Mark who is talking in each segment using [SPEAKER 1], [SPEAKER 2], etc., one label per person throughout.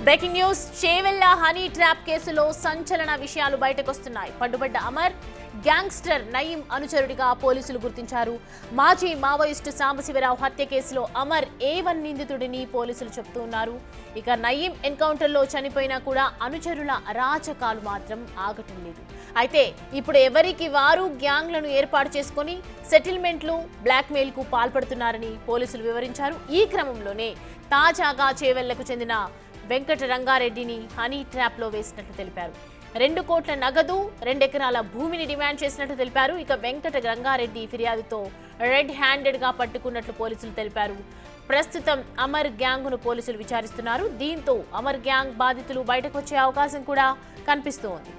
[SPEAKER 1] Breaking news Chevella honey trap కేసులో సంచలన విషయాలు బయటకొస్తున్నాయి. పట్టుబడ్డ అమర్ గ్యాంగ్స్టర్ నయీం అనుచరుడిగా పోలీసులు గుర్తించారు. మాజీ మావోయిస్టు సాంబశివరావు హత్య కేసులో అమర్ A1 నిందితుడిని పోలీసులు చెబుతున్నారు. ఇక నయీం ఎన్కౌంటర్లో చనిపోయినా కూడా అనుచరుల అరాచకాలు మాత్రం ఆగటం లేదు. అయితే ఇప్పుడు ఎవరికి వారు గ్యాంగ్లను ఏర్పాటు చేసుకుని సెటిల్మెంట్లు బ్లాక్మెయిల్ కు పాల్పడుతున్నారని పోలీసులు వివరించారు. ఈ క్రమంలోనే తాజాగా చేవెళ్లకు చెందిన వెంకట రంగారెడ్డిని హనీ ట్రాప్ లో వేసినట్లు తెలిపారు. 2 కోట్ల నగదు 2 ఎకరాల భూమిని డిమాండ్ చేసినట్టు తెలిపారు. ఇక వెంకట రంగారెడ్డి ఫిర్యాదుతో రెడ్ హ్యాండెడ్ గా పట్టుకున్నట్లు పోలీసులు తెలిపారు. ప్రస్తుతం అమర్ గ్యాంగ్ ను పోలీసులు విచారిస్తున్నారు. దీంతో అమర్ గ్యాంగ్ బాధితులు బయటకు వచ్చే అవకాశం కూడా కనిపిస్తోంది.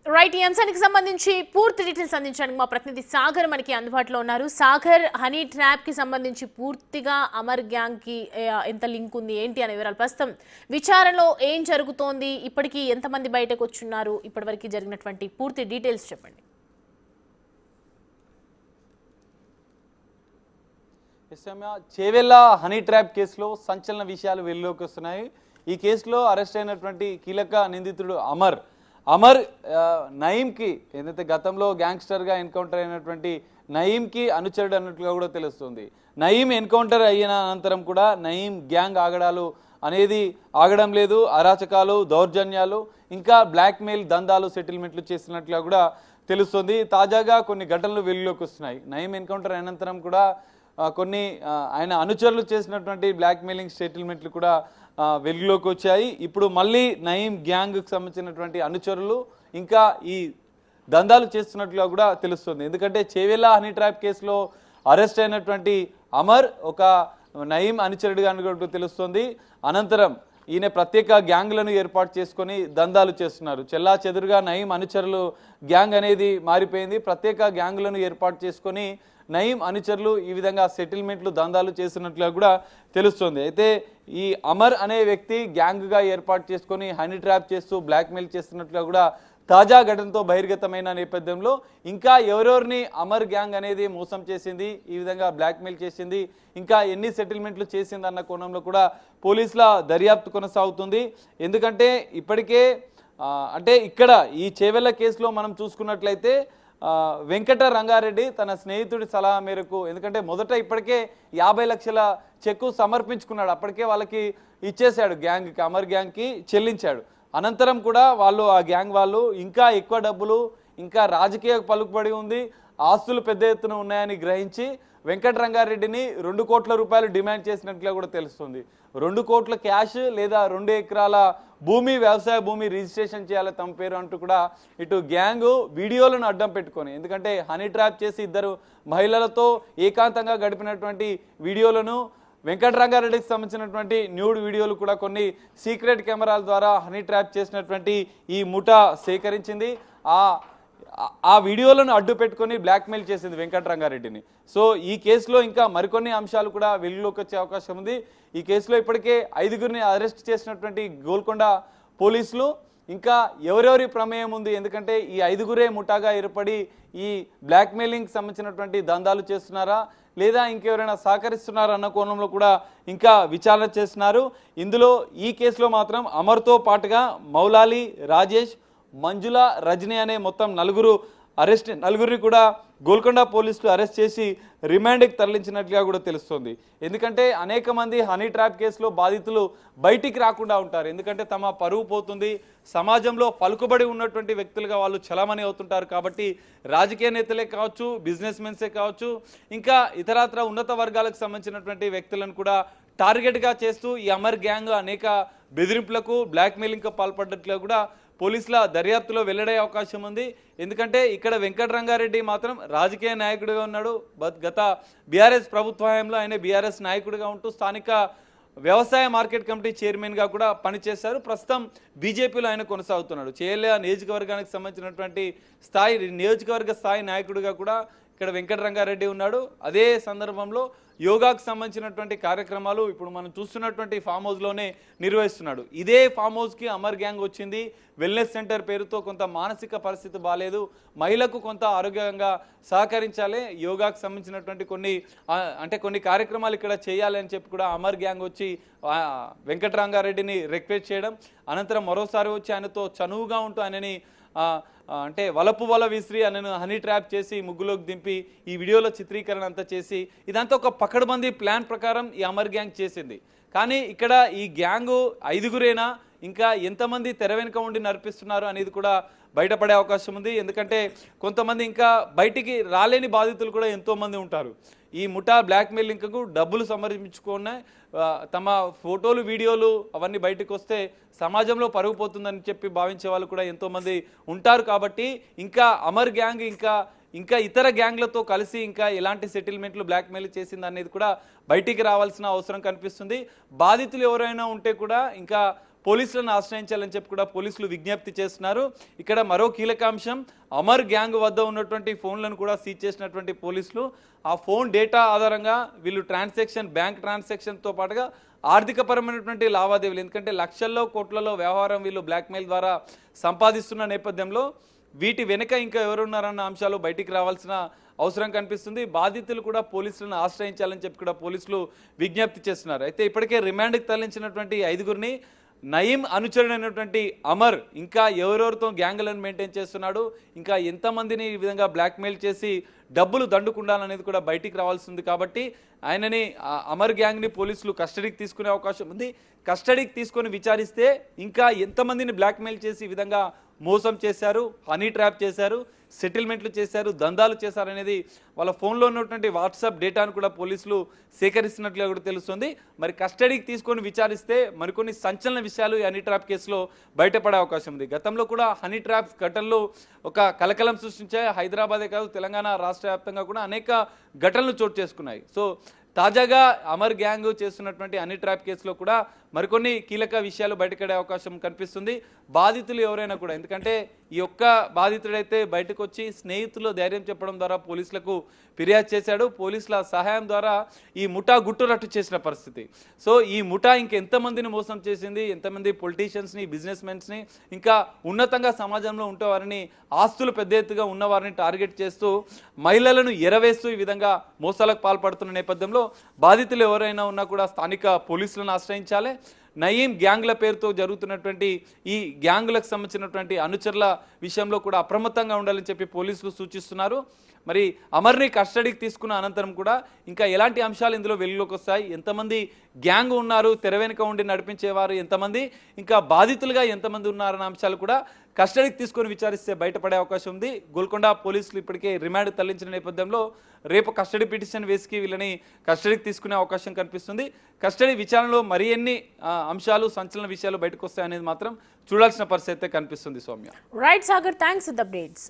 [SPEAKER 1] రైట్, ఈ అంశానికి సంబంధించి పూర్తి డీటెయిల్స్ అందించడానికి మా ప్రతినిధి సాగర్ మనకి అందుబాటులో ఉన్నారు. సాగర్, హనీ ట్రాప్ కి సంబంధించి పూర్తిగా అమర్ గ్యాంగ్ కి ఎంత లింక్ ఉంది, ఏంటి అనే వివరాలు, ప్రస్తుతం విచారణలో ఏం జరుగుతోంది, ఇప్పటికీ ఎంతమంది బయటకు వచ్చున్నారు, ఇప్పటివరకు జరిగినటువంటి పూర్తి డీటెయిల్స్ చెప్పండి.
[SPEAKER 2] చేవెళ్ల హనీ ట్రాప్ కేసులో సంచలన విషయాలు వెలుగులోకి వస్తున్నాయి. ఈ కేసులో అరెస్ట్ అయినటువంటి కీలక నిందితుడు అమర్ నయీంకి ఏదైతే గతంలో గ్యాంగ్స్టర్గా ఎన్కౌంటర్ అయినటువంటి నయీంకి అనుచరుడు అన్నట్లుగా కూడా తెలుస్తుంది. నయీం ఎన్కౌంటర్ అయిన అనంతరం కూడా నయీం గ్యాంగ్ ఆగడాలు అనేది ఆగడం లేదు. అరాచకాలు, దౌర్జన్యాలు, ఇంకా బ్లాక్మెయిల్ దందాలు, సెటిల్మెంట్లు చేసినట్లుగా కూడా తెలుస్తుంది. తాజాగా కొన్ని ఘటనలు వెలుగులోకి వస్తున్నాయి. నయీం ఎన్కౌంటర్ అనంతరం కూడా కొన్ని ఆయన అనుచరులు చేసినటువంటి బ్లాక్మెయిలింగ్ సెటిల్మెంట్లు కూడా వెలుగులోకి వచ్చాయి. ఇప్పుడు మళ్ళీ నయీం గ్యాంగ్కి సంబంధించినటువంటి అనుచరులు ఇంకా ఈ దందాలు చేస్తున్నట్లుగా కూడా తెలుస్తుంది. ఎందుకంటే చేవెళ్ల హనీ ట్రాప్ కేసులో అరెస్ట్ అయినటువంటి అమర్ ఒక నయీం అనుచరుడిగా కూడా తెలుస్తుంది. అనంతరం ఈయన ప్రత్యేక గ్యాంగ్లను ఏర్పాటు చేసుకొని దందాలు చేస్తున్నారు. చెల్లా చెదురుగా నయీం అనుచరులు గ్యాంగ్ అనేది మారిపోయింది. ప్రత్యేక గ్యాంగ్లను ఏర్పాటు చేసుకొని నయీం అనుచరులు ఈ విధంగా సెటిల్మెంట్లు దందాలు చేస్తున్నట్లుగా కూడా తెలుస్తుంది. అయితే ఈ అమర్ అనే వ్యక్తి గ్యాంగ్గా ఏర్పాటు చేసుకొని హనీ ట్రాప్ చేస్తూ బ్లాక్మెయిల్ చేస్తున్నట్లుగా కూడా తాజా ఘటనతో బహిర్గతమైన నేపథ్యంలో ఇంకా ఎవరెవరిని అమర్ గ్యాంగ్ అనేది మోసం చేసింది, ఈ విధంగా బ్లాక్మెయిల్ చేసింది, ఇంకా ఎన్ని సెటిల్మెంట్లు చేసింది అన్న కోణంలో కూడా పోలీసుల దర్యాప్తు కొనసాగుతుంది. ఎందుకంటే ఇప్పటికే అంటే ఇక్కడ ఈ చేవెళ్ల కేసులో మనం చూసుకున్నట్లయితే వెంకట రంగారెడ్డి తన స్నేహితుడి సలహా మేరకు, ఎందుకంటే మొదట ఇప్పటికే 50 లక్షల చెక్కు సమర్పించుకున్నాడు, అప్పటికే వాళ్ళకి ఇచ్చేశాడు, గ్యాంగ్కి అమర్ గ్యాంగ్కి చెల్లించాడు. అనంతరం కూడా వాళ్ళు ఆ గ్యాంగ్ వాళ్ళు ఇంకా ఎక్కువ డబ్బులు, ఇంకా రాజకీయ పలుకుబడి ఉంది, ఆస్తులు పెద్ద ఎత్తున ఉన్నాయని గ్రహించి వెంకట రంగారెడ్డిని 2 కోట్ల రూపాయలు డిమాండ్ చేసినట్లుగా కూడా తెలుస్తుంది. 2 కోట్ల క్యాష్ లేదా 2 ఎకరాల భూమి, వ్యవసాయ భూమి రిజిస్ట్రేషన్ చేయాలి తమ పేరు అంటూ కూడా ఇటు గ్యాంగ్ వీడియోలను అడ్డం పెట్టుకొని, ఎందుకంటే హనీ ట్రాప్ చేసి 2 మహిళలతో ఏకాంతంగా గడిపినటువంటి వీడియోలను వెంకట రంగారెడ్డికి సంబంధించినటువంటి న్యూడ్ వీడియోలు కూడా కొన్ని సీక్రెట్ కెమెరాల ద్వారా హనీ ట్రాప్ చేసినటువంటి ఈ ముఠా సేకరించింది. ఆ వీడియోలను అడ్డు పెట్టుకొని బ్లాక్మెయిల్ చేసింది వెంకట రంగారెడ్డిని. సో ఈ కేసులో ఇంకా మరికొన్ని అంశాలు కూడా వెలుగులోకి వచ్చే అవకాశం ఉంది. ఈ కేసులో ఇప్పటికే 5గురిని అరెస్ట్ చేసినటువంటి గోల్కొండ పోలీసులు ఇంకా ఎవరెవరి ప్రమేయం ఉంది, ఎందుకంటే ఈ 5గురే ముఠాగా ఏర్పడి ఈ బ్లాక్మెయిలింగ్ సంబంధించినటువంటి దందాలు చేస్తున్నారా లేదా ఇంకెవరైనా సహకరిస్తున్నారా అన్న కోణంలో కూడా ఇంకా విచారణ చేస్తున్నారు. ఇందులో ఈ కేసులో మాత్రం అమర్తో పాటుగా మౌలాలి, రాజేష్, మంజుల, రజనీ అనే మొత్తం 4గురిని కూడా గోల్కొండ పోలీసులు అరెస్ట్ చేసి రిమాండ్కి తరలించినట్లుగా కూడా తెలుస్తుంది. ఎందుకంటే అనేక మంది హనీ ట్రాప్ కేసులో బాధితులు బయటికి రాకుండా ఉంటారు. ఎందుకంటే తమ పరువు పోతుంది, సమాజంలో పలుకుబడి ఉన్నటువంటి వ్యక్తులుగా వాళ్ళు చలామణి అవుతుంటారు. కాబట్టి రాజకీయ నేతలే కావచ్చు, బిజినెస్ మెన్సే కావచ్చు, ఇంకా ఇతరత్ర ఉన్నత వర్గాలకు సంబంధించినటువంటి వ్యక్తులను కూడా టార్గెట్గా చేస్తూ ఈ అమర్ గ్యాంగ్ అనేక బెదిరింపులకు, బ్లాక్మెయిలింగ్కు పాల్పడ్డట్లుగా కూడా పోలీసుల దర్యాప్తులో వెల్లడే అవకాశం ఉంది. ఎందుకంటే ఇక్కడ వెంకట రంగారెడ్డి మాత్రం రాజకీయ నాయకుడిగా ఉన్నాడు. గత బీఆర్ఎస్ ప్రభుత్వ హయాంలో ఆయన బీఆర్ఎస్ నాయకుడిగా ఉంటూ స్థానిక వ్యవసాయ మార్కెట్ కమిటీ చైర్మన్గా కూడా పనిచేశారు. ప్రస్తుతం బీజేపీలో ఆయన కొనసాగుతున్నాడు. చేవెళ్ల నియోజకవర్గానికి సంబంధించినటువంటి నియోజకవర్గ స్థాయి నాయకుడిగా కూడా ఇక్కడ వెంకట రంగారెడ్డి ఉన్నాడు. అదే సందర్భంలో యోగాకు సంబంధించినటువంటి కార్యక్రమాలు ఇప్పుడు మనం చూస్తున్నటువంటి ఫామ్ హౌస్లోనే నిర్వహిస్తున్నాడు. ఇదే ఫామ్ హౌస్కి అమర్ గ్యాంగ్ వచ్చింది. వెల్నెస్ సెంటర్ పేరుతో కొంత మానసిక పరిస్థితి బాగాలేదు, మహిళకు కొంత ఆరోగ్యంగా సహకరించాలి, యోగాకు సంబంధించినటువంటి కొన్ని కార్యక్రమాలు ఇక్కడ చేయాలి అని చెప్పి కూడా అమర్ గ్యాంగ్ వచ్చి వెంకటరంగారెడ్డిని రిక్వెస్ట్ చేయడం, అనంతరం మరోసారి వచ్చి ఆయనతో చనువుగా ఉంటూ ఆయనని అంటే వల విసిరి ఆయనను హనీ ట్రాప్ చేసి ముగ్గులోకి దింపి ఈ వీడియోలో చిత్రీకరణ అంతా చేసి ఇదంతా ఒక పకడ్బందీ ప్లాన్ ప్రకారం ఈ అమర్ గ్యాంగ్ చేసింది. కానీ ఇక్కడ ఈ గ్యాంగు 5గురేనా, ఇంకా ఎంతమంది తెర వెనుక ఉండి నడిపిస్తున్నారు అనేది కూడా బయటపడే అవకాశం ఉంది. ఎందుకంటే కొంతమంది ఇంకా బయటికి రాలేని బాధితులు కూడా ఎంతోమంది ఉంటారు. ఈ ముఠా బ్లాక్మెయిలింగ్కు డబ్బులు సమర్పించుకున్న తమ ఫోటోలు వీడియోలు అవన్నీ బయటకు వస్తే సమాజంలో పరుగు పోతుందని చెప్పి భావించే వాళ్ళు కూడా ఎంతోమంది ఉంటారు. కాబట్టి ఇంకా అమర్ గ్యాంగ్ ఇంకా ఇతర గ్యాంగ్లతో కలిసి ఇంకా ఎలాంటి సెటిల్మెంట్లు బ్లాక్మెయిల్ చేసింది అనేది కూడా బయటికి రావాల్సిన అవసరం కనిపిస్తుంది. బాధితులు ఎవరైనా ఉంటే కూడా ఇంకా పోలీసులను ఆశ్రయించాలని చెప్పి కూడా పోలీసులు విజ్ఞప్తి చేస్తున్నారు. ఇక్కడ మరో కీలక అంశం, అమర్ గ్యాంగ్ వద్ద ఉన్నటువంటి ఫోన్లను కూడా సీజ్ చేసినటువంటి పోలీసులు ఆ ఫోన్ డేటా ఆధారంగా వీళ్ళు బ్యాంక్ ట్రాన్సాక్షన్తో పాటుగా ఆర్థికపరమైనటువంటి లావాదేవీలు, ఎందుకంటే లక్షల్లో కోట్లలో వ్యవహారం వీళ్ళు బ్లాక్మెయిల్ ద్వారా సంపాదిస్తున్న నేపథ్యంలో వీటి వెనుక ఇంకా ఎవరున్నారన్న అంశాలు బయటికి రావాల్సిన అవసరం కనిపిస్తుంది. బాధితులు కూడా పోలీసులను ఆశ్రయించాలని చెప్పి కూడా పోలీసులు విజ్ఞప్తి చేస్తున్నారు. అయితే ఇప్పటికే రిమాండ్కి తరలించినటువంటి 5గురిని నయీం అనుచరుడైనటువంటి అమర్ ఇంకా ఎవరెవరితో గ్యాంగులను మెయింటైన్ చేస్తున్నాడు, ఇంకా ఎంతమందిని ఈ విధంగా బ్లాక్మెయిల్ చేసి డబ్బులు దండుకుండాలనేది కూడా బయటికి రావాల్సింది. కాబట్టి ఆయనని అమర్ గ్యాంగ్ని పోలీసులు కస్టడీకి తీసుకునే అవకాశం ఉంది. కస్టడీకి తీసుకొని విచారిస్తే ఇంకా ఎంతమందిని బ్లాక్మెయిల్ చేసి ఈ విధంగా మోసం చేశారు, హనీ ట్రాప్ చేశారు, సెటిల్మెంట్లు చేశారు, దందాలు చేశారు అనేది వాళ్ళ ఫోన్లో ఉన్నటువంటి వాట్సాప్ డేటాను కూడా పోలీసులు సేకరిస్తున్నట్లుగా కూడా తెలుస్తుంది. మరి కస్టడీకి తీసుకొని విచారిస్తే మరికొన్ని సంచలన విషయాలు ఈ హనీ ట్రాప్ కేసులో బయటపడే అవకాశం ఉంది. గతంలో కూడా హనీ ట్రాప్ ఘటనలు ఒక కలకలం సృష్టించాయి. హైదరాబాదే కాదు తెలంగాణ రాష్ట్ర వ్యాప్తంగా కూడా అనేక ఘటనలు చోటు చేసుకున్నాయి. సో తాజాగా అమర్ గ్యాంగ్ చేస్తున్నటువంటి హనీ ట్రాప్ కేసులో కూడా మరికొన్ని కీలక విషయాలు బయటపడే అవకాశం కనిపిస్తుంది. బాధితులు ఎవరైనా కూడా, ఎందుకంటే ఈ ఒక్క బాధితుడైతే బయటకు వచ్చి స్నేహితులు ధైర్యం చెప్పడం ద్వారా పోలీసులకు ఫిర్యాదు చేశాడు. పోలీసుల సహాయం ద్వారా ఈ ముఠా గుట్టురట్టు చేసిన పరిస్థితి. సో ఈ ముఠా ఇంకెంతమందిని మోసం చేసింది, ఎంతమంది పొలిటీషియన్స్ని, బిజినెస్ మెన్స్ని, ఇంకా ఉన్నతంగా సమాజంలో ఉంటే వారిని ఆస్తులు పెద్ద ఎత్తుగా ఉన్నవారిని టార్గెట్ చేస్తూ మహిళలను ఎరవేస్తూ ఈ విధంగా మోసాలకు పాల్పడుతున్న నేపథ్యంలో బాధితులు ఎవరైనా ఉన్నా కూడా స్థానిక పోలీసులను ఆశ్రయించాలి. నయీం గ్యాంగ్ల పేరుతో జరుగుతున్నటువంటి ఈ గ్యాంగులకు సంబంధించినటువంటి అనుచరుల విషయంలో కూడా అప్రమత్తంగా ఉండాలని చెప్పి పోలీసులు సూచిస్తున్నారు. మరి అమర్ని కస్టడీకి తీసుకున్న అనంతరం కూడా ఇంకా ఎలాంటి అంశాలు ఇందులో వెలుగులోకి వస్తాయి, ఎంతమంది గ్యాంగ్ ఉన్నారు, తెర వెనుక ఉండి నడిపించేవారు ఎంతమంది, ఇంకా బాధితులుగా ఎంతమంది ఉన్నారన్న అంశాలు కూడా కస్టడీకి తీసుకొని విచారిస్తే బయటపడే అవకాశం ఉంది. గోల్కొండ పోలీసులు ఇప్పటికే రిమాండ్ తరలించిన నేపథ్యంలో రేపు కస్టడీ పిటిషన్ వేసి వీళ్ళని కస్టడీకి తీసుకునే అవకాశం కనిపిస్తుంది. కస్టడీ విచారణలో మరి ఎన్ని అంశాలు, సంచలన విషయాలు బయటకు వస్తాయనేది మాత్రం చూడాల్సిన పరిస్థితి అయితే కనిపిస్తుంది. Soumya.
[SPEAKER 1] Right Sagar, thanks for the updates.